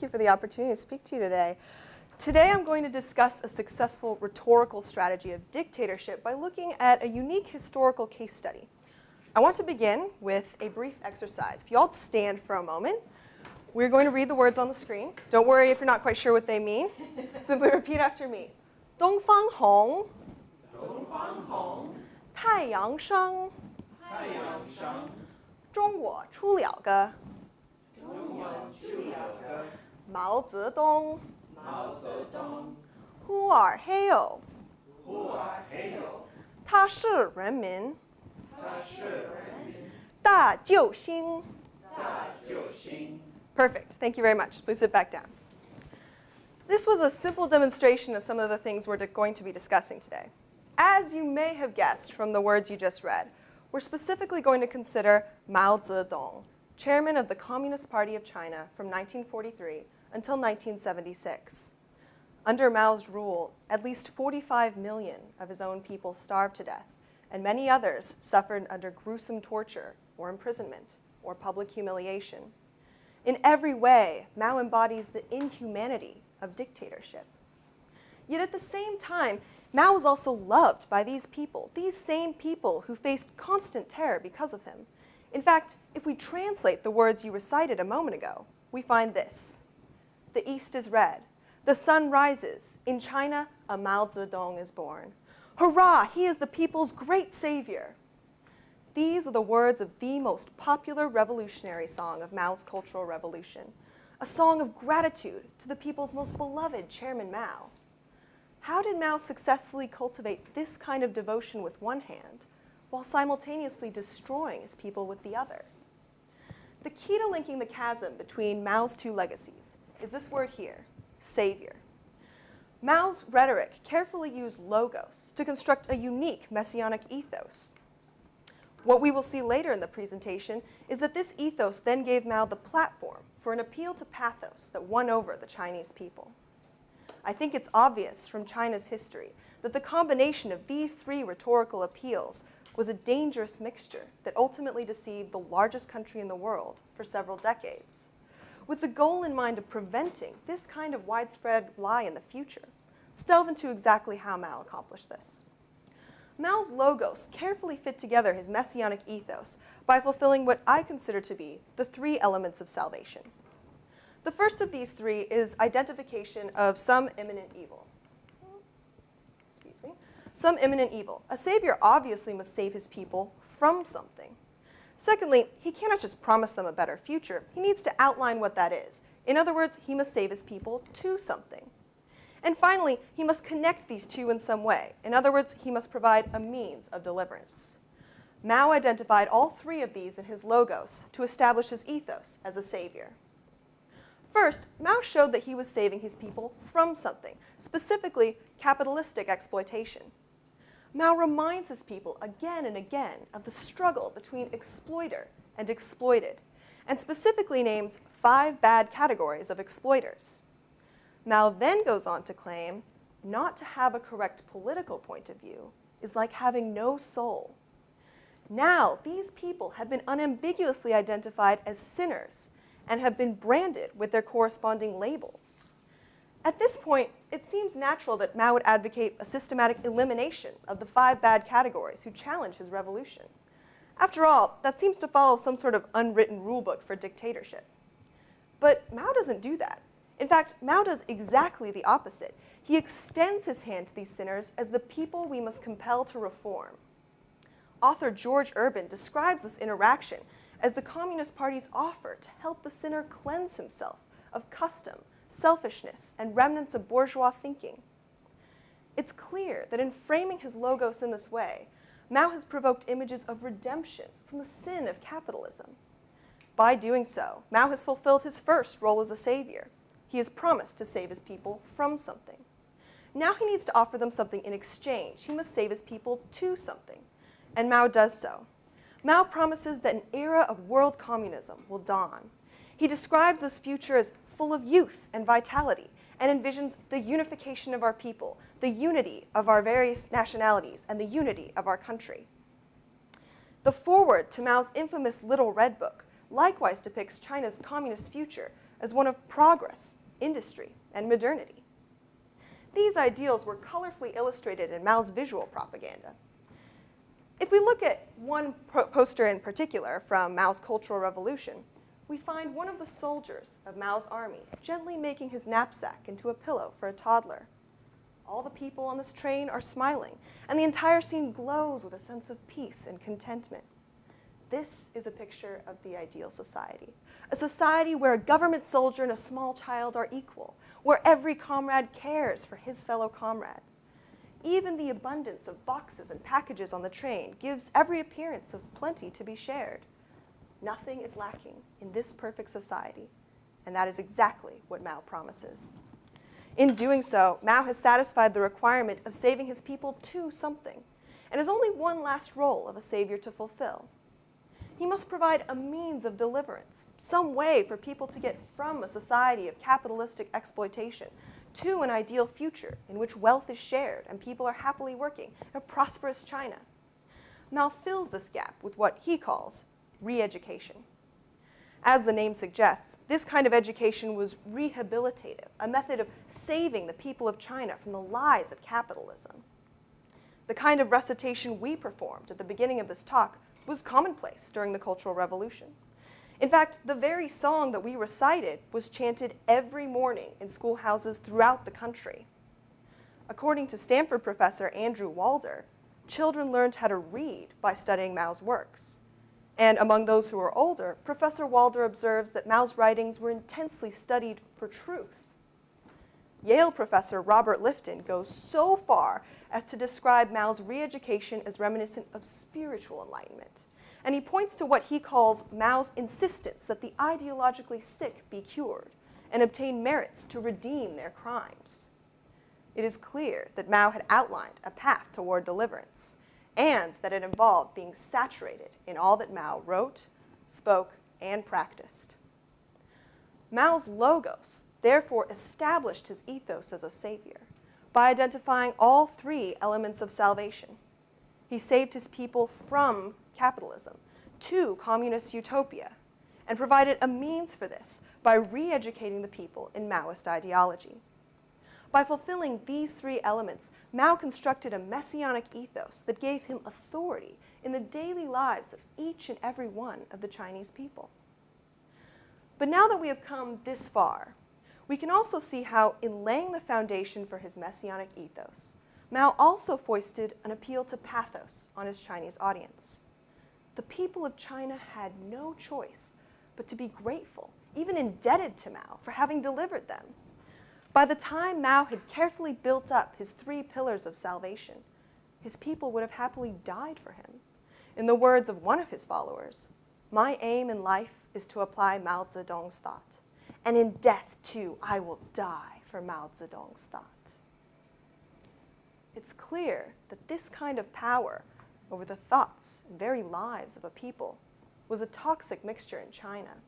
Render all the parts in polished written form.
you for the opportunity to speak to you today. Today I'm going to discuss a successful rhetorical strategy of dictatorship by looking at a unique historical case study. I want to begin with a brief exercise. If you all stand for a moment, we're going to read the words on the screen. Don't worry if you're not quite sure what they mean. Simply repeat after me. 东方红太阳升中我出了个毛泽东呼尔嘿哟他是人民大救星 Perfect. Thank you very much. Please sit back down. This was a simple demonstration of some of the things we're going to be discussing today. As you may have guessed from the words you just read, we're specifically going to consider Mao Zedong, chairman of the Communist Party of China from 1943 until 1976. Under Mao's rule, at least 45 million of his own people starved to death, and many others suffered under gruesome torture or imprisonment or public humiliation. In every way, Mao embodies the inhumanity of dictatorship. Yet at the same time, Mao was also loved by these same people who faced constant terror because of him. In fact, if we translate the words you recited a moment ago, we find this. The East is red. The sun rises. In China, a Mao Zedong is born. Hurrah! He is the people's great savior. These are the words of the most popular revolutionary song of Mao's Cultural Revolution, a song of gratitude to the people's most beloved Chairman Mao. How did Mao successfully cultivate this kind of devotion with one hand, while simultaneously destroying his people with the other? The key to linking the chasm between Mao's two legacies is this word here, savior. Mao's rhetoric carefully used logos to construct a unique messianic ethos. What we will see later in the presentation is that this ethos then gave Mao the platform for an appeal to pathos that won over the Chinese people. I think it's obvious from China's history that the combination of these three rhetorical appeals was a dangerous mixture that ultimately deceived the largest country in the world for several decades. With the goal in mind of preventing this kind of widespread lie in the future, let's delve into exactly how Mao accomplished this. Mao's logos carefully fit together his messianic ethos by fulfilling what I consider to be the three elements of salvation. The first of these three is identification of some imminent evil. Some imminent evil. A savior obviously must save his people from something. Secondly, he cannot just promise them a better future. He needs to outline what that is. In other words, he must save his people to something. And finally, he must connect these two in some way. In other words, he must provide a means of deliverance. Mao identified all three of these in his logos to establish his ethos as a savior. First, Mao showed that he was saving his people from something, specifically capitalistic exploitation. Mao reminds his people again and again of the struggle between exploiter and exploited, and specifically names 5 bad categories of exploiters. Mao then goes on to claim, not to have a correct political point of view is like having no soul. Now, these people have been unambiguously identified as sinners and have been branded with their corresponding labels. At this point, it seems natural that Mao would advocate a systematic elimination of the 5 bad categories who challenge his revolution. After all, that seems to follow some sort of unwritten rulebook for dictatorship. But Mao doesn't do that. In fact, Mao does exactly the opposite. He extends his hand to these sinners as the people we must compel to reform. Author George Urban describes this interaction as the Communist Party's offer to help the sinner cleanse himself of custom, selfishness, and remnants of bourgeois thinking. It's clear that in framing his logos in this way, Mao has provoked images of redemption from the sin of capitalism. By doing so, Mao has fulfilled his first role as a savior. He has promised to save his people from something. Now he needs to offer them something in exchange. He must save his people to something. And Mao does so. Mao promises that an era of world communism will dawn. He describes this future as full of youth and vitality, and envisions the unification of our people, the unity of our various nationalities, and the unity of our country. The foreword to Mao's infamous Little Red Book likewise depicts China's communist future as one of progress, industry, and modernity. These ideals were colorfully illustrated in Mao's visual propaganda. If we look at one poster in particular from Mao's Cultural Revolution, we find one of the soldiers of Mao's army gently making his knapsack into a pillow for a toddler. All the people on this train are smiling, and the entire scene glows with a sense of peace and contentment. This is a picture of the ideal society, a society where a government soldier and a small child are equal, where every comrade cares for his fellow comrades. Even the abundance of boxes and packages on the train gives every appearance of plenty to be shared. Nothing is lacking in this perfect society, and that is exactly what Mao promises. In doing so, Mao has satisfied the requirement of saving his people to something, and has only one last role of a savior to fulfill. He must provide a means of deliverance, some way for people to get from a society of capitalistic exploitation to an ideal future in which wealth is shared and people are happily working in a prosperous China. Mao fills this gap with what he calls re-education. As the name suggests, this kind of education was rehabilitative, a method of saving the people of China from the lies of capitalism. The kind of recitation we performed at the beginning of this talk was commonplace during the Cultural Revolution. In fact, the very song that we recited was chanted every morning in schoolhouses throughout the country. According to Stanford professor Andrew Walder, children learned how to read by studying Mao's works. And among those who are older, Professor Walder observes that Mao's writings were intensely studied for truth. Yale professor Robert Lifton goes so far as to describe Mao's re-education as reminiscent of spiritual enlightenment. And he points to what he calls Mao's insistence that the ideologically sick be cured and obtain merits to redeem their crimes. It is clear that Mao had outlined a path toward deliverance, and that it involved being saturated in all that Mao wrote, spoke, and practiced. Mao's logos therefore established his ethos as a savior by identifying all three elements of salvation. He saved his people from capitalism to communist utopia, and provided a means for this by re-educating the people in Maoist ideology. By fulfilling these three elements, Mao constructed a messianic ethos that gave him authority in the daily lives of each and every one of the Chinese people. But now that we have come this far, we can also see how, in laying the foundation for his messianic ethos, Mao also foisted an appeal to pathos on his Chinese audience. The people of China had no choice but to be grateful, even indebted to Mao for having delivered them. By the time Mao had carefully built up his three pillars of salvation, his people would have happily died for him. In the words of one of his followers, "My aim in life is to apply Mao Zedong's thought, and in death, too, I will die for Mao Zedong's thought." It's clear that this kind of power over the thoughts and very lives of a people was a toxic mixture in China.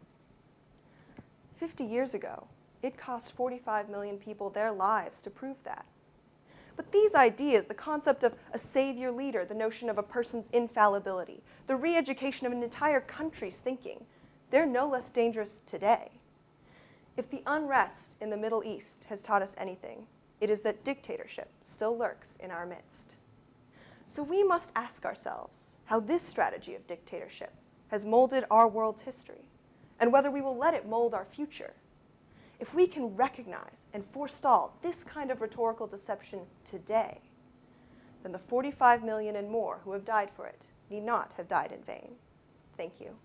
50 years ago, it cost 45 million people their lives to prove that. But these ideas, the concept of a savior leader, the notion of a person's infallibility, the re-education of an entire country's thinking, they're no less dangerous today. If the unrest in the Middle East has taught us anything, it is that dictatorship still lurks in our midst. So we must ask ourselves how this strategy of dictatorship has molded our world's history, and whether we will let it mold our future. If we can recognize and forestall this kind of rhetorical deception today, then the 45 million and more who have died for it need not have died in vain. Thank you.